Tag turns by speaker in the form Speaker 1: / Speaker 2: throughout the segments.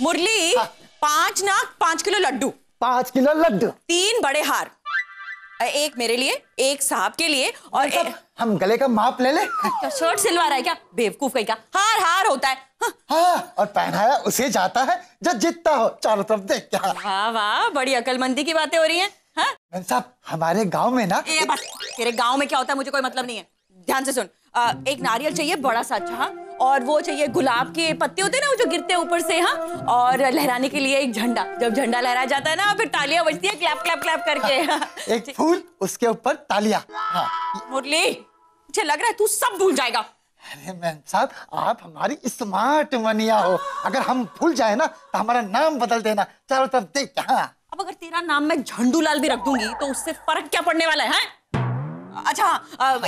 Speaker 1: मुरली, 5 नाक 5 kilo Laddu.
Speaker 2: 5 kilo Laddu.
Speaker 1: 3 बड़े हार, एक मेरे लिए, एक साहब के लिए और
Speaker 2: हम गले का माप ले ले।
Speaker 1: क्या शर्ट सिलवा रहा है क्या? बेवकूफ कहीं का। हार हार होता है।
Speaker 2: हाँ, और पहनाया उसे जाता है जो जीतता हो। चारों तरफ देख क्या।
Speaker 1: वाह वाह, बड़ी अकलमंदी की बातें हो रही हैं। हाँ
Speaker 2: साहब, हमारे गांव में ना
Speaker 1: बस, तेरे गांव में क्या होता है मुझे कोई मतलब नहीं है। ध्यान से सुन, एक नारियल चाहिए बड़ा सा, अच्छा, और वो चाहिए गुलाब के पत्ते होते हैं ना वो जो गिरते हैं ऊपर से, हाँ, और लहराने के लिए एक झंडा। जब झंडा लहराया जाता है ना फिर तालियां बजती है क्लैप क्लैप क्लैप करके।
Speaker 2: एक फूल, उसके ऊपर तालियां। हाँ।
Speaker 1: मुरली, मुझे लग रहा है तू सब भूल जाएगा।
Speaker 2: अरे मैम साहब, आप हमारी स्मार्ट मनिया हो। अगर हम भूल जाए ना तो हमारा नाम बदल देना। चारों तरफ देख। हाँ।
Speaker 1: अब अगर तेरा नाम मैं झंडूलाल भी रख दूंगी तो उससे फर्क क्या पड़ने वाला है? अच्छा,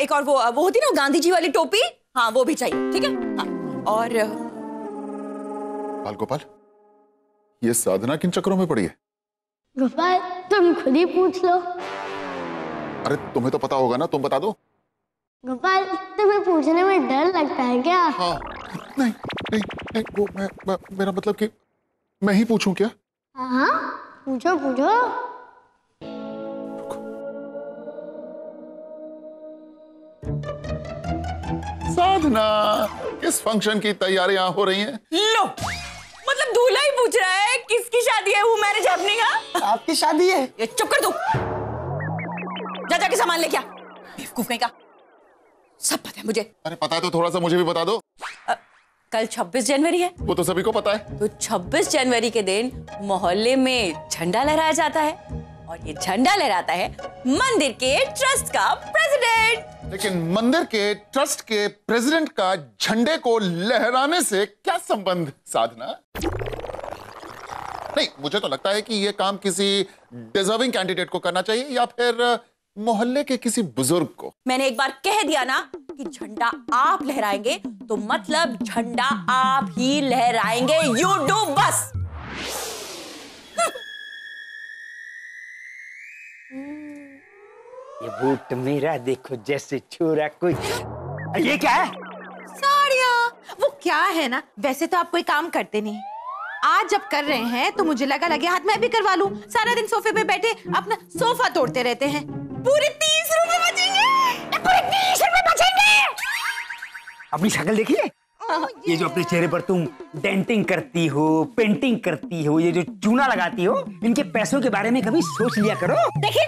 Speaker 1: एक और वो होती ना गांधी जी वाली टोपी, हाँ वो भी चाहिए, ठीक है? हाँ, और
Speaker 3: गोपाल गोपाल, ये साधना किन चक्करों में पड़ी है?
Speaker 4: गोपाल, तुम खुद ही पूछ लो।
Speaker 3: अरे तुम्हें तो पता होगा ना, तुम बता दो।
Speaker 4: गोपाल, तुम्हें पूछने में डर लगता है क्या?
Speaker 3: हाँ, नहीं नहीं नहीं, वो मेरा मतलब कि मैं ही पूछूं क्या?
Speaker 4: हाँ, पूछो पूछो।
Speaker 3: साधना, किस फंक्शन की तैयारियां हो रही हैं?
Speaker 1: लो, मतलब दूल्हा ही पूछ रहा है किसकी शादी है? वो मैरिज हैपनिंग है?
Speaker 2: आपकी शादी है।
Speaker 1: ये चुप कर तू। जा जाके सामान लेके आ। बेवकूफ कहीं का। सब पता है मुझे।
Speaker 3: अरे पता है तो थोड़ा सा मुझे भी बता दो।
Speaker 1: कल 26 जनवरी है।
Speaker 3: वो तो सभी को पता है।
Speaker 1: तो 26 जनवरी के दिन मोहल्ले में झंडा लहराया जाता है और ये झंडा लहराता है मंदिर के ट्रस्ट का प्रेसिडेंट।
Speaker 3: लेकिन मंदिर के ट्रस्ट के प्रेसिडेंट का झंडे को लहराने से क्या संबंध साधना? नहीं, मुझे तो लगता है कि यह काम किसी डिजर्विंग कैंडिडेट को करना चाहिए या फिर मोहल्ले के किसी बुजुर्ग को।
Speaker 1: मैंने एक बार कह दिया ना कि झंडा आप लहराएंगे तो मतलब झंडा आप ही लहराएंगे। यू डू बस।
Speaker 5: ये बूट मेरा देखो जैसे छोरा कोई। ये क्या है?
Speaker 6: साड़ियाँ। वो क्या है ना, वैसे तो आप कोई काम करते नहीं, आज जब कर रहे हैं तो मुझे लगे हाथ मैं भी करवा लूं। सारा दिन सोफे पे बैठे अपना सोफा तोड़ते रहते हैं। पूरे 30 रुपए बचेंगे। पूरे 30 रुपए बचेंगे।
Speaker 5: अपनी शक्ल देखिए। ये जो अपने चेहरे पर तुम डेंटिंग करती हो, पेंटिंग करती हो, ये जो चूना लगाती हो, इनके पैसों के बारे में कभी सोच लिया करो।
Speaker 6: देखिए,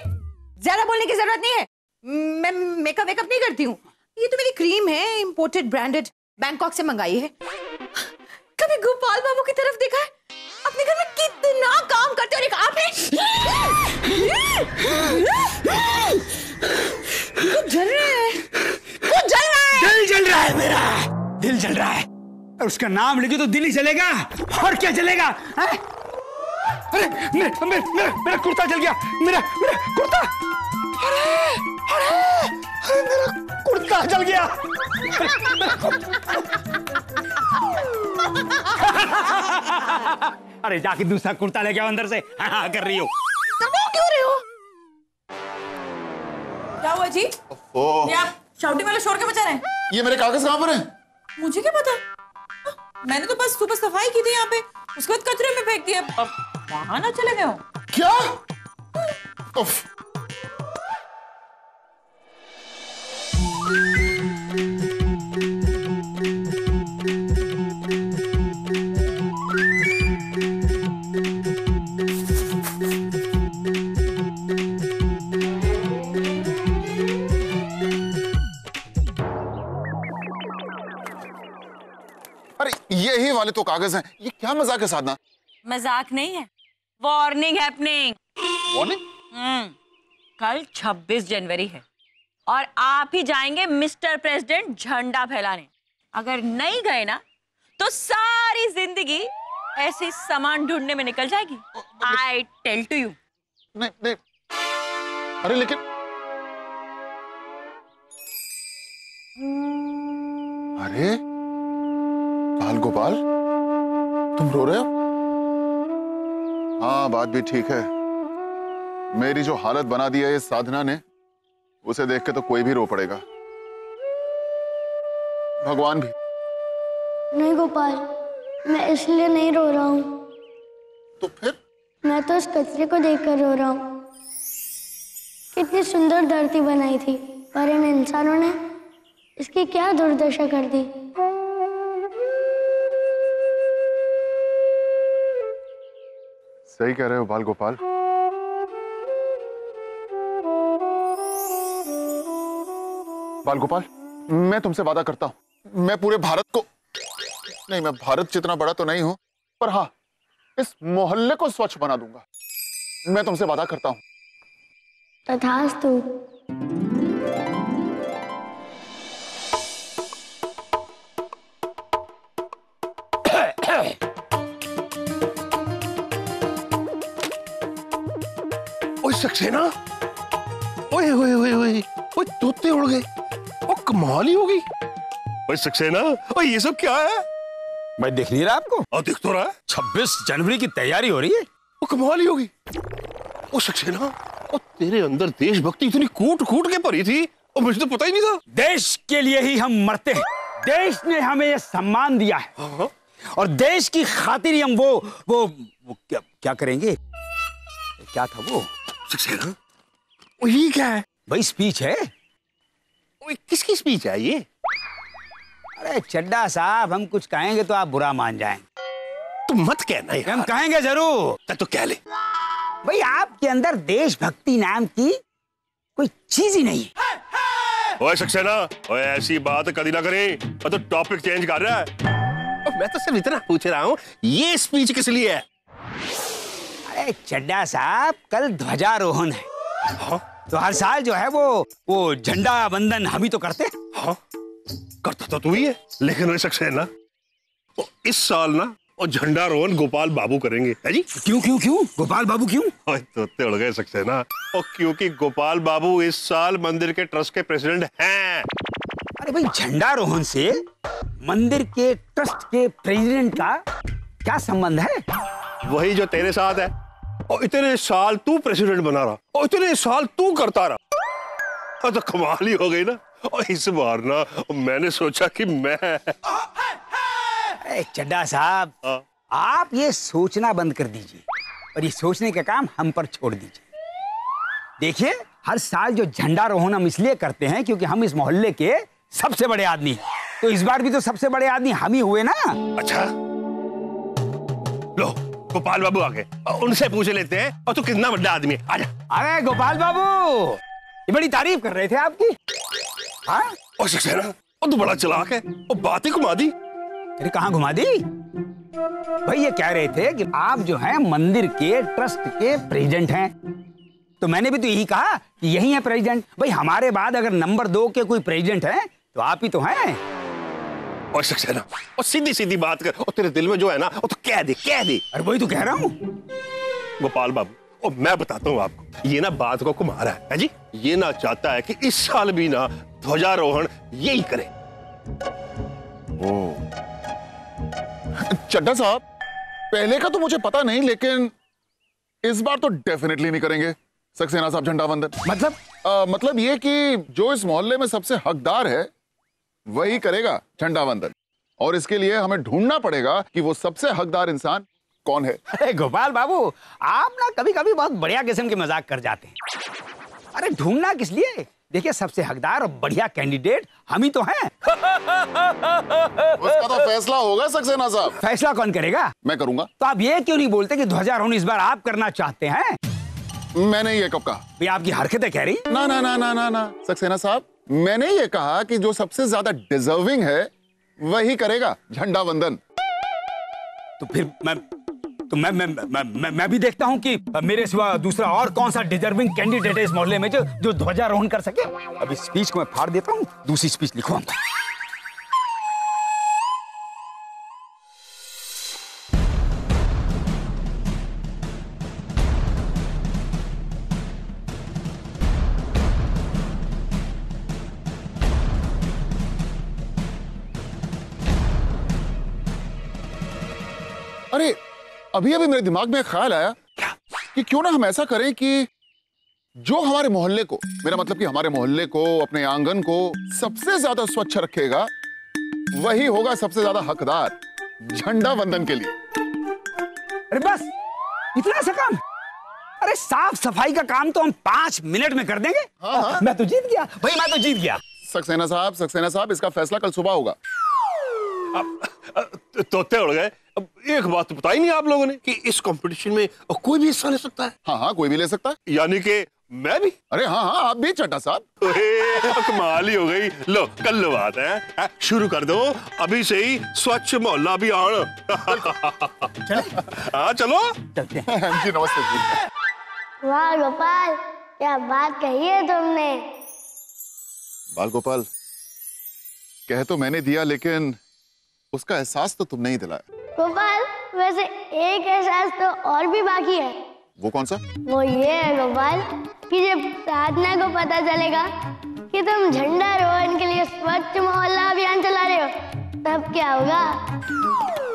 Speaker 6: ज्यादा बोलने की जरूरत नहीं है। मैं मेकअप नहीं करती हूँ। ये तो मेरी क्रीम है, इंपोर्टेड ब्रांडेड, बैंकॉक से मंगाई है। कभी गोपाल बाबू की तरफ देखा है? अपने घर में कितना काम करते हो और आपने कुछ जल रहा है, कुछ जल रहा है।
Speaker 5: दिल जल रहा है मेरा, दिल जल रहा है। और उसका नाम लेके तो दिल ही जलेगा, और क्या जलेगा? अरे मेरा कुर्ता जल गया। मेरा कुर्ता, अरे मेरा कुर्ता जल गया। अरे जाके दूसरा कुर्ता लेके आओ अंदर से। हाँ कर रही हो।
Speaker 6: क्यों रहे हो?
Speaker 1: क्या हुआ जी? ये आप शाउटिंग वाले शोर के बचा रहे हैं?
Speaker 3: ये मेरे कागज कहाँ पर हैं?
Speaker 1: मुझे क्या पता? मैंने तो बस सुबह सफाई की थी यहाँ पे, उसके बाद कचरे में फेंक दिया। अब वहां ना चले गए हो
Speaker 3: क्या? उफ। अरे यही वाले तो कागज हैं। ये क्या मजाक है साधना?
Speaker 1: मजाक नहीं है, वार्निंग हैपनिंग।
Speaker 3: वार्निंग?
Speaker 1: कल 26 जनवरी है और आप ही जाएंगे मिस्टर प्रेसिडेंट झंडा फहलाने। अगर नहीं गए ना तो सारी जिंदगी ऐसे सामान ढूंढने में निकल जाएगी। I tell to you.
Speaker 3: नहीं नहीं, अरे लेकिन अरे बाल गोपाल, तुम रो रहे हो? हाँ, बात भी ठीक है। मेरी जो हालत बना दी है इस साधना ने, उसे देख के तो कोई भी रो पड़ेगा, भगवान भी।
Speaker 4: नहीं गोपाल, मैं इसलिए नहीं रो रहा हूँ।
Speaker 3: तो फिर?
Speaker 4: मैं तो उस कचरे को देखकर रो रहा हूँ। कितनी सुंदर धरती बनाई थी, पर इन इंसानों ने इसकी क्या दुर्दशा कर दी।
Speaker 3: सही कह रहे हो बाल गोपाल। बाल गोपाल, मैं तुमसे वादा करता हूं, मैं पूरे भारत को नहीं, मैं भारत जितना बड़ा तो नहीं हूं, पर हाँ, इस मोहल्ले को स्वच्छ बना दूंगा। मैं तुमसे वादा करता हूं।
Speaker 4: तथास्तु।
Speaker 7: ओए सक्सेना, ओए ओए ओए ओए, ओए तोते उड़ गए। ओ कमाल ही होगी। ओए सक्सेना, ओए ये सब क्या है?
Speaker 5: मैं दिख नहीं रहा आपको?
Speaker 7: और दिख तो रहा है।
Speaker 5: 26 जनवरी की तैयारी हो रही है।
Speaker 7: ओ कमाल ही होगी। ओ सक्सेना, ओ तेरे अंदर देशभक्ति इतनी कूट कूट के भरी थी और मुझे तो पता ही नहीं था।
Speaker 5: देश के लिए ही हम मरते हैं। देश ने हमें ये सम्मान दिया है।
Speaker 7: हाँ?
Speaker 5: और देश की खातिर ही हम वो क्या करेंगे? क्या था वो?
Speaker 7: सक्सेना, ओ ये क्या है?
Speaker 5: भाई स्पीच है।
Speaker 7: ओए किसकी स्पीच है ये?
Speaker 5: अरे चड्डा साहब, हम कुछ कहेंगे तो आप बुरा मान जाएंगे।
Speaker 7: तुम मत कहना यार।
Speaker 5: हम कहेंगे जरूर।
Speaker 7: तो कह ले।
Speaker 5: भाई आपके अंदर देशभक्ति नाम की कोई चीज ही नहीं है।
Speaker 7: ओए सक्सेना, ओए ऐसी बात कभी ना करें। और तो टॉपिक चेंज कर रहा है। मैं तो सिर्फ इतना पूछ रहा हूँ, ये स्पीच किस लिए है?
Speaker 5: अरे चड्डा साहब, कल ध्वजारोहण है।
Speaker 7: हाँ?
Speaker 5: तो हर साल जो है वो झंडा वंदन हम ही तो करते हैं।
Speaker 7: हाँ? करता तो तू ही है, लेकिन ओए सक्सेना, इस साल ना और झंडारोहण गोपाल बाबू करेंगे, है जी?
Speaker 5: क्यों गोपाल बाबू क्यों?
Speaker 7: ओए तोते उड़ गए सक्सेना। और क्योंकि गोपाल बाबू इस साल मंदिर के ट्रस्ट के प्रेसिडेंट हैं।
Speaker 5: अरे भाई, झंडारोहण से मंदिर के ट्रस्ट के प्रेसिडेंट का क्या संबंध है?
Speaker 7: वही जो तेरे साथ है। और इतने साल तू प्रेसिडेंट बना रहा और इतने साल तू करता रहा। तो कमाल ही हो गई ना। और इस बार ना मैंने सोचा कि मैं
Speaker 5: अरे चड्डा साहब, आप ये सोचना बंद कर दीजिए और ये सोचने का काम हम पर छोड़ दीजिए। देखिए, हर साल जो झंडारोहण हम इसलिए करते हैं क्योंकि हम इस मोहल्ले के सबसे बड़े आदमी हैं। तो इस बार भी तो सबसे बड़े आदमी हम ही हुए ना।
Speaker 7: अच्छा, लो गोपाल बाबू आ गए, उनसे पूछ लेते हैं। और तू कितना बड़ा आदमी है, आजा।
Speaker 5: अरे गोपाल बाबू, ये बड़ी तारीफ कर रहे थे आपकी। हाँ?
Speaker 7: और सक्सेना, और तू बड़ा चालाक है और बात ही घुमा दी।
Speaker 5: अरे कहाँ घुमा दी? भाई ये कह रहे थे कि आप जो हैं मंदिर के ट्रस्ट के प्रेसिडेंट हैं। तो मैंने भी तो यही कहा कि यही है प्रेसिडेंट। भाई हमारे बाद अगर नंबर 2 के कोई प्रेसिडेंट हैं तो आप ही तो हैं।
Speaker 7: और सक्सेना, और सीधी सीधी बात कर, और तेरे दिल में जो है ना वो तो कह दे।
Speaker 5: अरे वही तो कह रहा हूँ
Speaker 7: गोपाल बाबू, और मैं बताता हूँ आपको, ये ना बात को घुमा रहा है जी। ये ना चाहता है कि इस साल भी ना ध्वजारोहण यही करे।
Speaker 3: चड्डा साहब, पहले का तो मुझे पता नहीं, लेकिन इस बार तो डेफिनेटली नहीं करेंगे सक्सेना साहब झंडा वंदन। मतलब ये कि जो इस मोहल्ले में सबसे हकदार है वही करेगा झंडा वंदन। और इसके लिए हमें ढूंढना पड़ेगा कि वो सबसे हकदार इंसान कौन है।
Speaker 5: अरे गोपाल बाबू, आप ना कभी कभी बहुत बढ़िया किस्म के मजाक कर जाते हैं। अरे ढूंढना किस लिए? देखिए, सबसे हकदार और बढ़िया कैंडिडेट हम ही तो हैं।
Speaker 3: उसका तो फैसला होगा सक्सेना साहब।
Speaker 5: फैसला कौन करेगा?
Speaker 3: मैं करूंगा।
Speaker 5: तो आप ये क्यों नहीं बोलते कि ध्वजारोहण इस बार आप करना चाहते हैं?
Speaker 3: मैंने ये कब कहा?
Speaker 5: भाई आपकी हरकतें कह रही।
Speaker 3: ना ना ना ना ना ना सक्सेना साहब, मैंने ये कहा कि जो सबसे ज्यादा डिजर्विंग है वही करेगा झंडा वंदन।
Speaker 5: तो फिर मैं भी देखता हूं कि मेरे सिवा दूसरा और कौन सा डिजर्विंग कैंडिडेट है इस मोहल्ले में जो ध्वजारोहण कर सके। अब इस स्पीच को मैं फाड़ देता हूं, दूसरी स्पीच लिखवाऊंगा।
Speaker 3: अरे अभी अभी मेरे दिमाग में एक ख्याल आया कि क्यों ना हम ऐसा करें कि जो हमारे मोहल्ले को, मेरा मतलब कि हमारे मोहल्ले को, अपने आंगन को सबसे ज्यादा स्वच्छ रखेगा वही होगा सबसे ज्यादा हकदार झंडा वंदन के लिए।
Speaker 5: अरे बस इतना सा काम? अरे साफ सफाई का काम तो हम 5 मिनट में कर देंगे।
Speaker 3: हाँ।
Speaker 5: मैं तो जीत गया भाई, मैं तो जीत गया।
Speaker 3: सक्सेना साहब, इसका फैसला कल सुबह होगा।
Speaker 7: तोते उड़ गए। अब एक बात तो बताई नहीं आप लोगों ने कि इस कंपटीशन में कोई भी हिस्सा ले सकता है।
Speaker 3: हाँ, कोई भी ले सकता है।
Speaker 7: यानी कि मैं भी?
Speaker 3: अरे हाँ, आप भी चड्ढा साहब।
Speaker 7: कमाल ही हो गई। लो कल बात है, शुरू कर दो अभी से ही स्वच्छ मोहल्ला अभियान। हाँ चलो
Speaker 5: चलते हैं।
Speaker 3: जी नमस्ते जी।
Speaker 4: वाह गोपाल, क्या बात कही है तुमने।
Speaker 3: बाल गोपाल, कह तो मैंने दिया लेकिन उसका एहसास तो तुमने ही दिलाया।
Speaker 4: गोपाल, वैसे एक एहसास तो और भी बाकी है।
Speaker 3: वो कौन सा?
Speaker 4: वो ये है गोपाल कि जब प्रार्थना को पता चलेगा कि तुम झंडारोहण के लिए स्वच्छ मोहल्ला अभियान चला रहे हो, तब क्या होगा?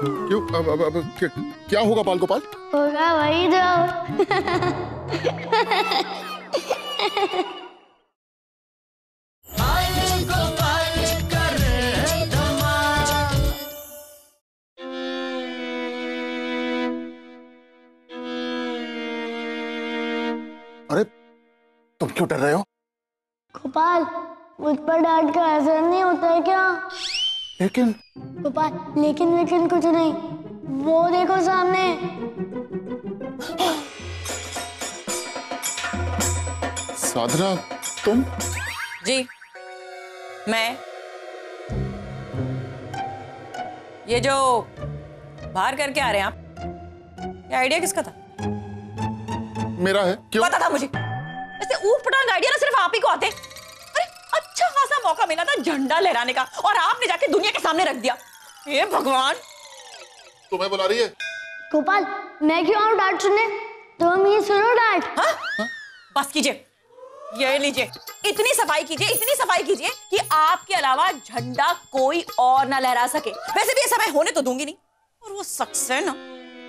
Speaker 3: क्यों? अब क्या होगा बाल गोपाल?
Speaker 4: होगा वही जो
Speaker 3: अरे तुम क्यों डर रहे हो?
Speaker 4: गोपाल, मुझ पर डांट का असर नहीं होता है क्या?
Speaker 3: लेकिन
Speaker 4: गोपाल, लेकिन कुछ नहीं। वो देखो सामने।
Speaker 3: साधना, तुम?
Speaker 1: जी मैं। ये जो बाहर करके आ रहे हैं आप, ये आइडिया किसका था?
Speaker 3: मेरा है। क्यों?
Speaker 1: पता था मुझे। ऐसे ऊट पटांग आइडिया ना सिर्फ आप ही को आते। अरे अच्छा खासा मौका मिला था झंडा लहराने का और आपने जाके दुनिया के सामने रख दिया। हे भगवान।
Speaker 3: तुम्हें बुला रही है?
Speaker 4: गोपाल, मैं क्यों आऊं डांट सुनने? तुम ही सुनो डांट।
Speaker 1: हाँ? बस कीजिए, ये लीजिए, इतनी सफाई कीजिए कि आपके अलावा झंडा कोई और ना लहरा सके। वैसे भी ये समय होने तो दूंगी नहीं। और वो सक्सेना,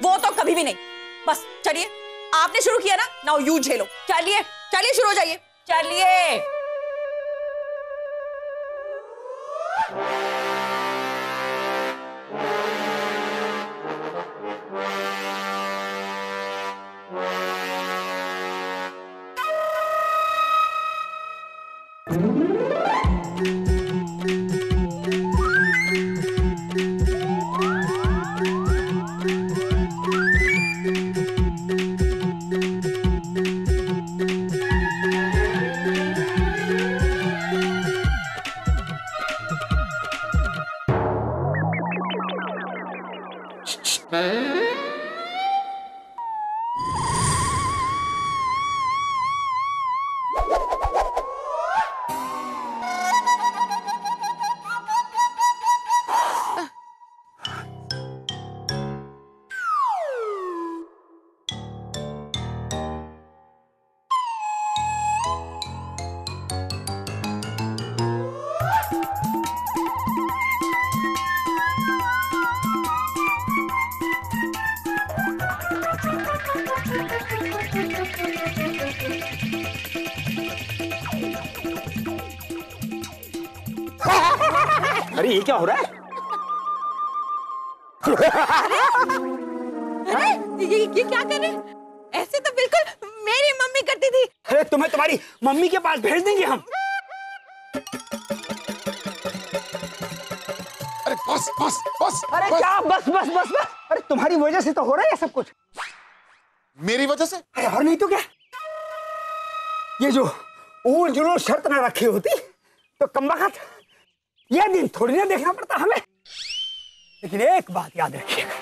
Speaker 1: वो तो कभी भी नहीं। बस चलिए, आपने शुरू किया ना, नाउ यू झेलो। चलिए शुरू हो जाइए, चलिए।
Speaker 5: अरे ये क्या हो रहा है?
Speaker 6: अरे ये क्या कर रहे हैं? ऐसे तो बिल्कुल मेरी मम्मी करती थी।
Speaker 5: अरे तुम्हें तुम्हारी मम्मी के पास भेज देंगे हम।
Speaker 3: अरे बस।
Speaker 5: अरे क्या बस? अरे तुम्हारी वजह से तो हो रहा है सब कुछ।
Speaker 3: मेरी वजह से?
Speaker 5: अरे और नहीं तो क्या। ये जो ऊल जुलूस शर्त ना रखी होती तो कमबख्त यह दिन थोड़ी ना देखना पड़ता हमें। लेकिन एक बात याद रखिएगा,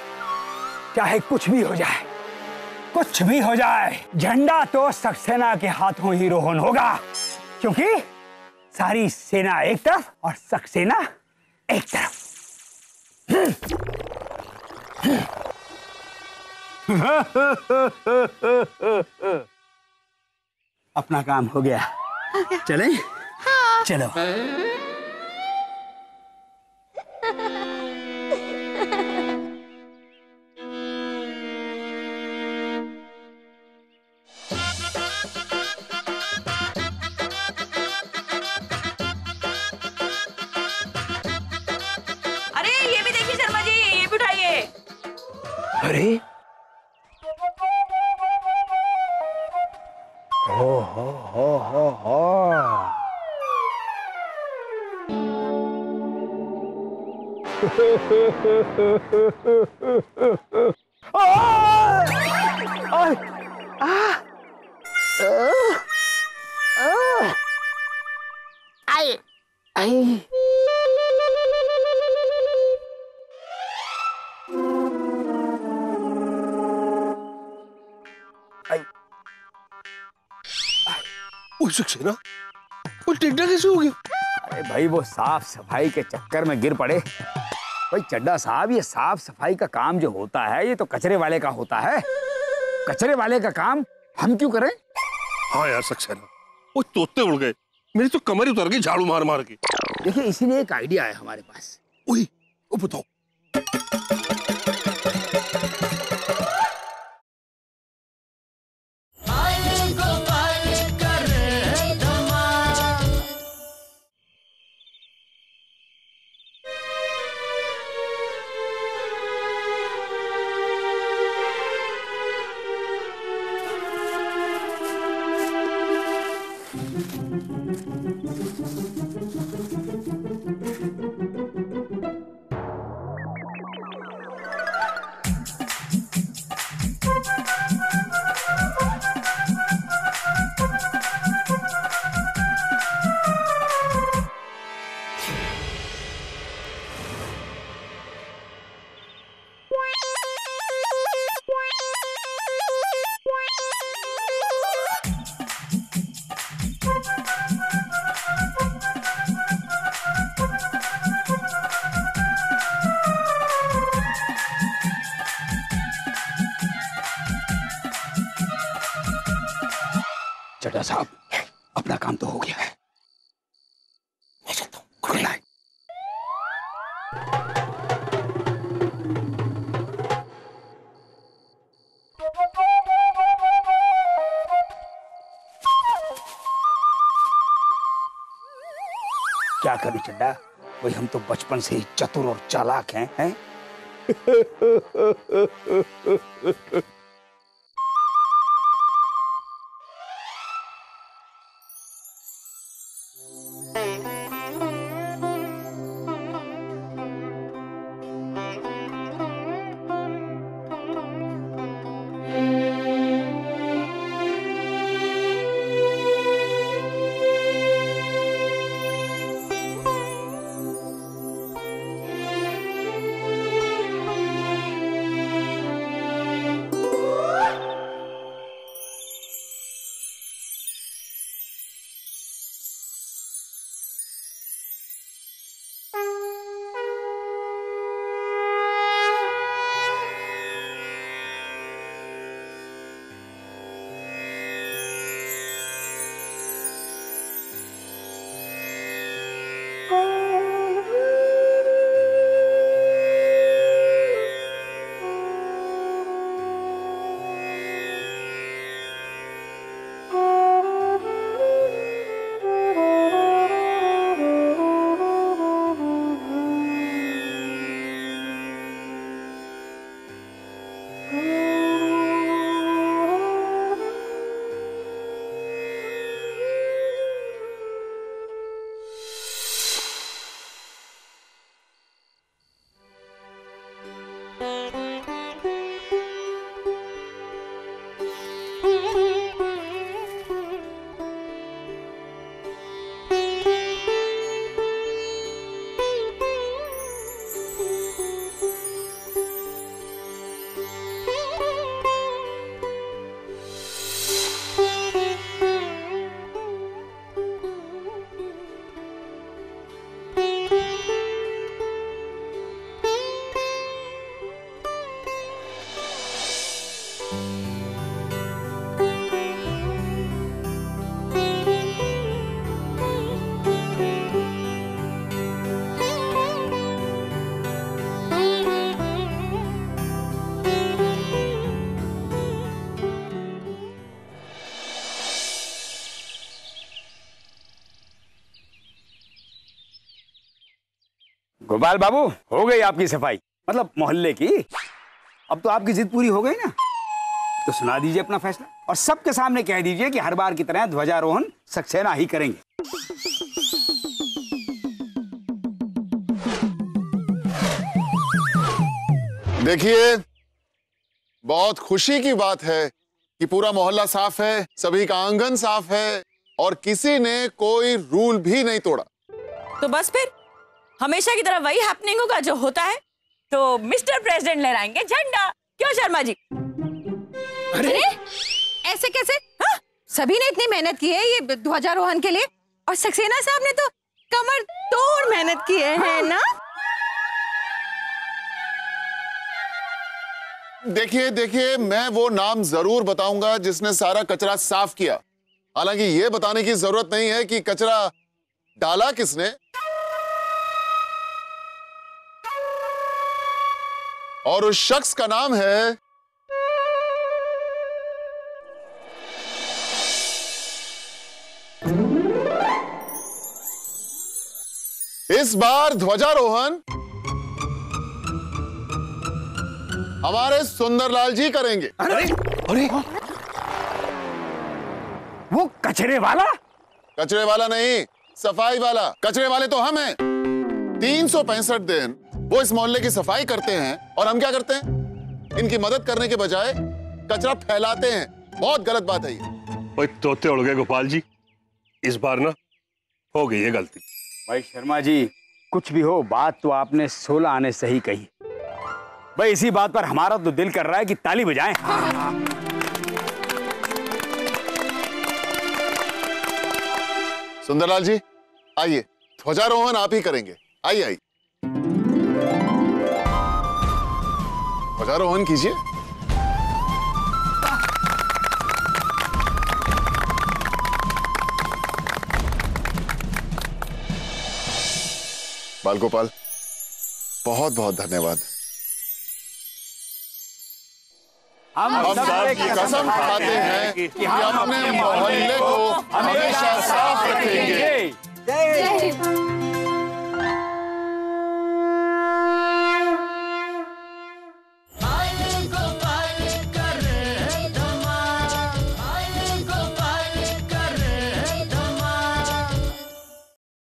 Speaker 5: चाहे कुछ भी हो जाए, झंडा तो सक्सेना के हाथों ही रोहन होगा, क्योंकि सारी सेना एक तरफ और सक्सेना एक तरफ। अपना काम हो गया। चलें?
Speaker 6: हाँ।
Speaker 5: चलो।
Speaker 1: अरे ये भी देखिए शर्मा जी, ये भी उठाइए।
Speaker 5: अरे
Speaker 7: सक्सेना, वो टिड्डा कैसे हो गया?
Speaker 5: अरे भाई वो साफ सफाई के चक्कर में गिर पड़े। भाई चड्डा साहब, ये साफ सफाई का काम जो होता है ये तो कचरे वाले का होता है। कचरे वाले का काम हम क्यों करें?
Speaker 7: हाँ यार सक्सेना, वो तोते उड़ गए, मेरी तो कमर ही उतर गई झाड़ू मार मार के।
Speaker 5: देखिए इसीलिए एक आइडिया है हमारे पास।
Speaker 7: वही, वो बताओ।
Speaker 5: चड्डा साहब, अपना काम तो हो गया है। मैं चलता हूँ। Good night. क्या करूं चड्डा, वही हम तो बचपन से ही चतुर और चालाक हैं? गोपाल बाबू, हो गई आपकी सफाई, मतलब मोहल्ले की। अब तो आपकी जिद पूरी हो गई ना, तो सुना दीजिए अपना फैसला और सबके सामने कह दीजिए कि हर बार की तरह ध्वजारोहण सक्सेना ही करेंगे।
Speaker 3: देखिए, बहुत खुशी की बात है कि पूरा मोहल्ला साफ है, सभी का आंगन साफ है और किसी ने कोई रूल भी नहीं तोड़ा।
Speaker 1: तो बस फिर हमेशा की तरह वही हैपनिंग होगा जो होता है। तो मिस्टर प्रेसिडेंट लहराएंगे झंडा, क्यों शर्मा जी?
Speaker 6: अरे ऐसे कैसे? हाँ? सभी ने इतनी मेहनत की है ये ध्वजारोहण के लिए, और सक्सेना साहब ने तो कमर तोड़ मेहनत की है ना?
Speaker 3: देखिए देखिए, मैं वो नाम जरूर बताऊंगा जिसने सारा कचरा साफ किया। हालांकि ये बताने की जरूरत नहीं है कि कचरा डाला किसने और उस शख्स का नाम है इस बार ध्वजारोहण हमारे सुंदरलाल जी करेंगे।
Speaker 5: अरे वो कचरे वाला?
Speaker 3: कचरे वाला नहीं, सफाई वाला। कचरे वाले तो हम हैं। 365 दिन वो इस मोहल्ले की सफाई करते हैं और हम क्या करते हैं? इनकी मदद करने के बजाय कचरा फैलाते हैं। बहुत गलत बात है ये।
Speaker 7: ओए तोते उड़ गए गोपाल जी, इस बार ना हो गई है गलती।
Speaker 5: भाई शर्मा जी, कुछ भी हो, बात तो आपने 16 आने सही कही। भाई इसी बात पर हमारा तो दिल कर रहा है कि ताली बजाएं।
Speaker 3: सुंदरलाल जी आइए, ध्वजारोहण आप ही करेंगे। आइए आइए, ध्वजारोहण कीजिए। बाल गोपाल, बहुत बहुत धन्यवाद। हम सब ये कसम खाते हैं कि हम अपने मोहल्ले को हमेशा साफ रखेंगे।
Speaker 4: जय हिंद।